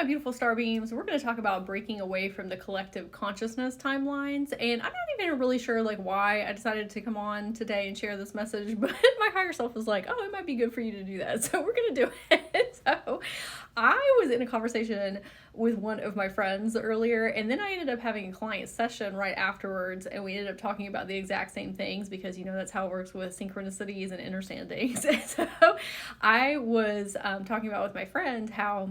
my beautiful star beams, we're going to talk about breaking away from the collective consciousness timelines. And I'm not even really sure like why I decided to come on today and share this message, but my higher self was like, oh, it might be good for you to do that. So we're going to do it. So I was in a conversation with one of my friends earlier, and then I ended up having a client session right afterwards, and we ended up talking about the exact same things because, you know, that's how it works with synchronicities and understandings. So I was talking about with my friend how,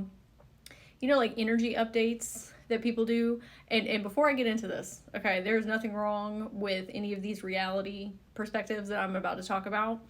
you know, like energy updates that people do. And before I get into this, okay, there's nothing wrong with any of these reality perspectives that I'm about to talk about.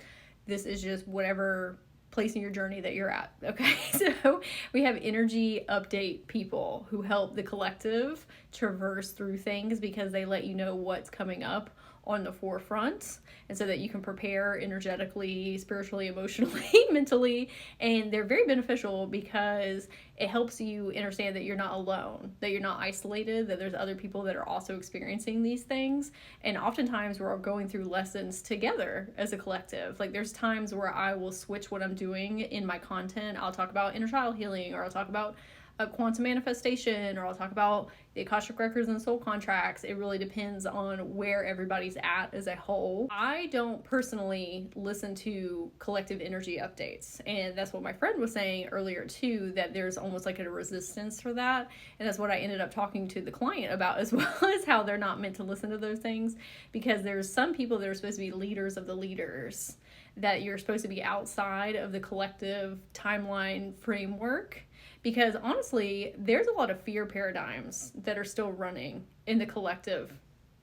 This is just whatever place in your journey that you're at, okay? So we have energy update people who help the collective traverse through things because they let you know what's coming up on the forefront, and so that you can prepare energetically, spiritually, emotionally, mentally. And they're very beneficial because it helps you understand that you're not alone, that you're not isolated, that there's other people that are also experiencing these things. And oftentimes we're all going through lessons together as a collective. Like there's times where I will switch what I'm doing in my content. I'll talk about inner child healing, or I'll talk about a quantum manifestation, or I'll talk about the Akashic records and soul contracts. It really depends on where everybody's at as a whole. I don't personally listen to collective energy updates, and that's what my friend was saying earlier too, that there's almost like a resistance for that. And that's what I ended up talking to the client about, as well as how they're not meant to listen to those things, because there's some people that are supposed to be leaders of the leaders, that you're supposed to be outside of the collective timeline framework. Because honestly, there's a lot of fear paradigms that are still running in the collective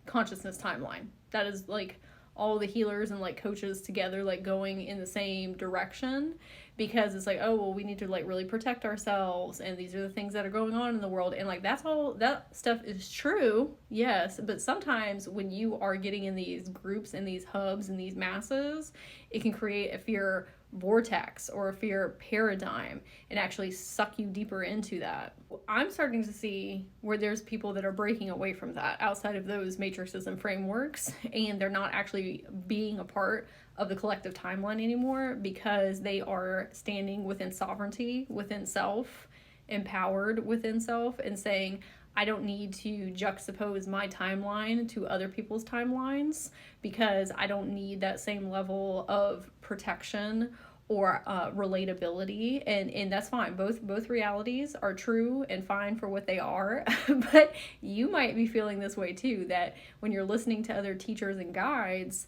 consciousness timeline. That is like all the healers and like coaches together, like going in the same direction, because it's like, oh, well, we need to like really protect ourselves, and these are the things that are going on in the world. And like, that's all, that stuff is true, yes, but sometimes when you are getting in these groups and these hubs and these masses, it can create a fear vortex or a fear paradigm and actually suck you deeper into that. I'm starting to see where there's people that are breaking away from that outside of those matrices and frameworks, and they're not actually being a part of the collective timeline anymore because they are standing within sovereignty, within self, empowered within self, and saying, I don't need to juxtapose my timeline to other people's timelines because I don't need that same level of protection or relatability, and that's fine. Both realities are true and fine for what they are. But you might be feeling this way too, that when you're listening to other teachers and guides,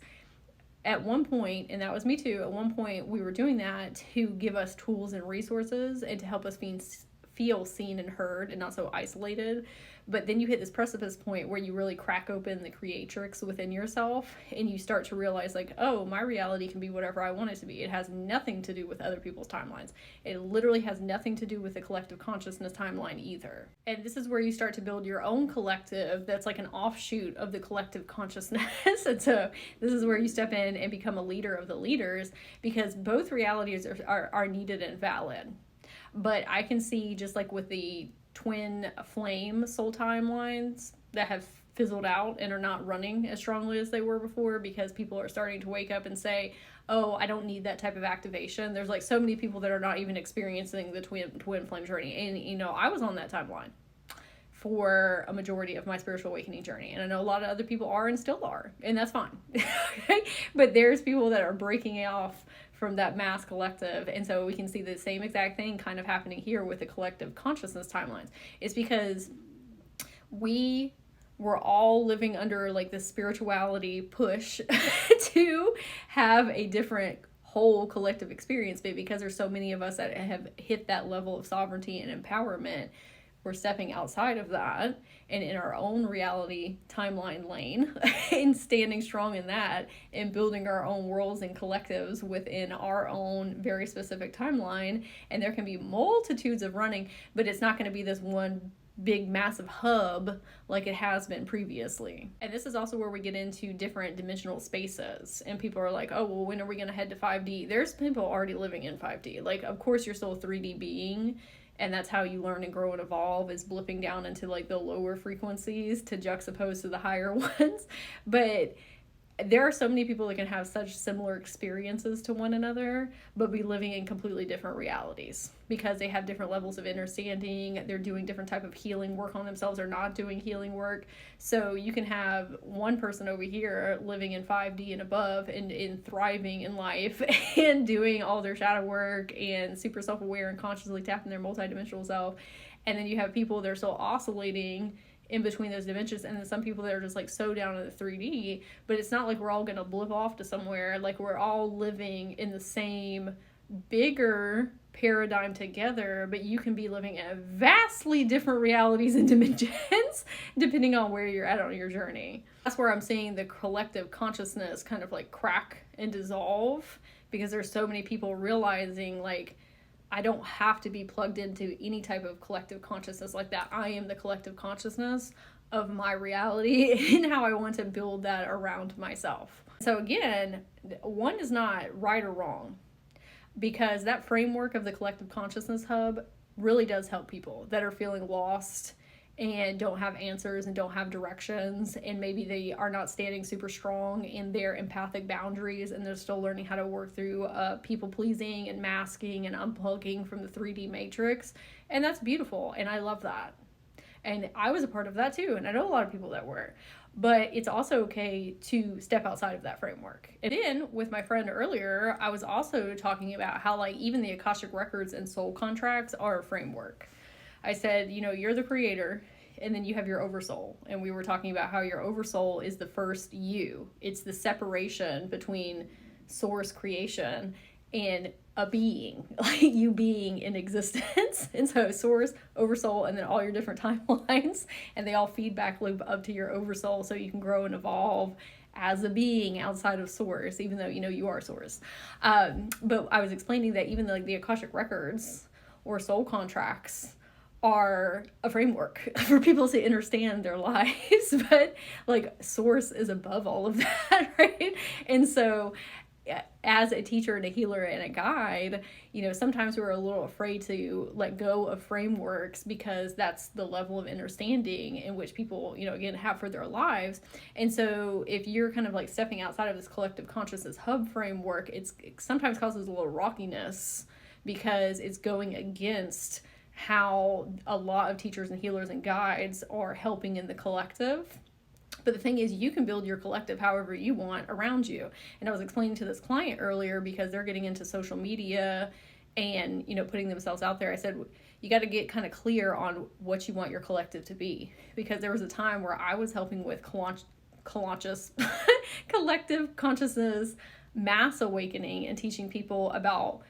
at one point, and that was me too, at one point we were doing that to give us tools and resources and to help us feel seen and heard and not so isolated. But then you hit this precipice point where you really crack open the creatrix within yourself, and you start to realize like, oh, my reality can be whatever I want it to be. It has nothing to do with other people's timelines. It literally has nothing to do with the collective consciousness timeline either. And this is where you start to build your own collective that's like an offshoot of the collective consciousness. And so this is where you step in and become a leader of the leaders, because both realities are needed and valid. But I can see, just like with the twin flame soul timelines that have fizzled out and are not running as strongly as they were before, because people are starting to wake up and say, oh, I don't need that type of activation. There's like so many people that are not even experiencing the twin flame journey. And, you know, I was on that timeline for a majority of my spiritual awakening journey. And I know a lot of other people are and still are, and that's fine. But there's people that are breaking off from that mass collective. And so we can see the same exact thing kind of happening here with the collective consciousness timelines. It's because we were all living under like this spirituality push to have a different whole collective experience. But because there's so many of us that have hit that level of sovereignty and empowerment, we're stepping outside of that and in our own reality timeline lane and standing strong in that and building our own worlds and collectives within our own very specific timeline. And there can be multitudes of running, but it's not going to be this one big massive hub like it has been previously. And this is also where we get into different dimensional spaces, and people are like, oh, well, when are we going to head to 5D? There's people already living in 5D. Like, of course you're still a 3D being, and that's how you learn and grow and evolve, is blipping down into like the lower frequencies to juxtapose to the higher ones. But there are so many people that can have such similar experiences to one another, but be living in completely different realities because they have different levels of understanding. They're doing different type of healing work on themselves or not doing healing work. So you can have one person over here living in 5D and above and in thriving in life and doing all their shadow work and super self-aware and consciously tapping their multidimensional self. And then you have people that are still oscillating in between those dimensions, and then some people that are just like so down in the 3D, but it's not like we're all gonna blip off to somewhere. Like, we're all living in the same bigger paradigm together, but you can be living in vastly different realities and dimensions depending on where you're at on your journey. That's where I'm seeing the collective consciousness kind of like crack and dissolve, because there's so many people realizing, like, I don't have to be plugged into any type of collective consciousness like that. I am the collective consciousness of my reality and how I want to build that around myself. So again, one is not right or wrong, because that framework of the collective consciousness hub really does help people that are feeling lost and don't have answers and don't have directions, and maybe they are not standing super strong in their empathic boundaries, and they're still learning how to work through people pleasing and masking and unplugging from the 3D matrix. And that's beautiful, and I love that. And I was a part of that too, and I know a lot of people that were. But it's also okay to step outside of that framework. And then with my friend earlier, I was also talking about how, like, even the Akashic records and soul contracts are a framework. I said, you know, you're the creator, and then you have your oversoul. And we were talking about how your oversoul is the first you. It's the separation between source creation and a being, like you being in existence. And so source, oversoul, and then all your different timelines, and they all feedback loop up to your oversoul so you can grow and evolve as a being outside of source, even though, you know, you are source. But I was explaining that even like the Akashic records or soul contracts are a framework for people to understand their lives, but like source is above all of that, right? And so as a teacher and a healer and a guide, you know, sometimes we're a little afraid to let go of frameworks because that's the level of understanding in which people, you know, again, have for their lives. And so if you're kind of like stepping outside of this collective consciousness hub framework, it sometimes causes a little rockiness because it's going against how a lot of teachers and healers and guides are helping in the collective. But the thing is, you can build your collective however you want around you. And I was explaining to this client earlier, because they're getting into social media and, you know, putting themselves out there. I said, you got to get kind of clear on what you want your collective to be. Because there was a time where I was helping with collective consciousness, mass awakening, and teaching people about,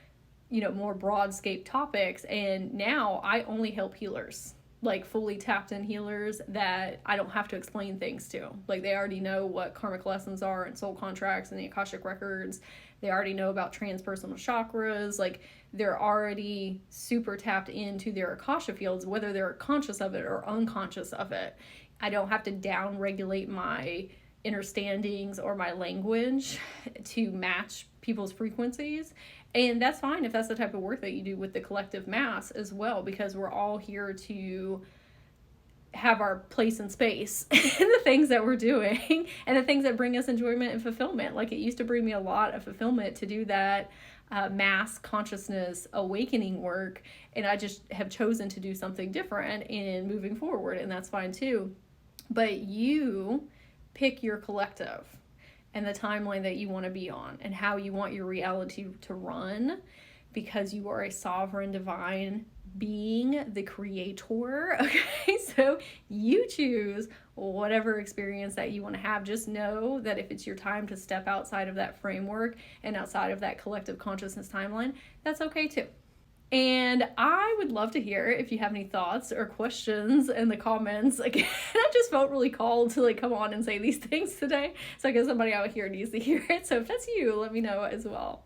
you know, more broad-scape topics. And now I only help healers, like fully tapped in healers that I don't have to explain things to. Like, they already know what karmic lessons are and soul contracts and the Akashic records. They already know about transpersonal chakras. Like, they're already super tapped into their Akasha fields, whether they're conscious of it or unconscious of it. I don't have to down-regulate my understandings or my language to match people's frequencies. And that's fine if that's the type of work that you do with the collective mass as well, because we're all here to have our place in space in the things that we're doing and the things that bring us enjoyment and fulfillment. Like, it used to bring me a lot of fulfillment to do that mass consciousness awakening work, and I just have chosen to do something different in moving forward, and that's fine too. But you pick your collective and the timeline that you want to be on and how you want your reality to run, because you are a sovereign divine being, the creator. Okay, so you choose whatever experience that you want to have. Just know that if it's your time to step outside of that framework and outside of that collective consciousness timeline, that's okay too. And I would love to hear if you have any thoughts or questions in the comments. Again, I just felt really called to like come on and say these things today. So I guess somebody out here needs to hear it. So if that's you, let me know as well.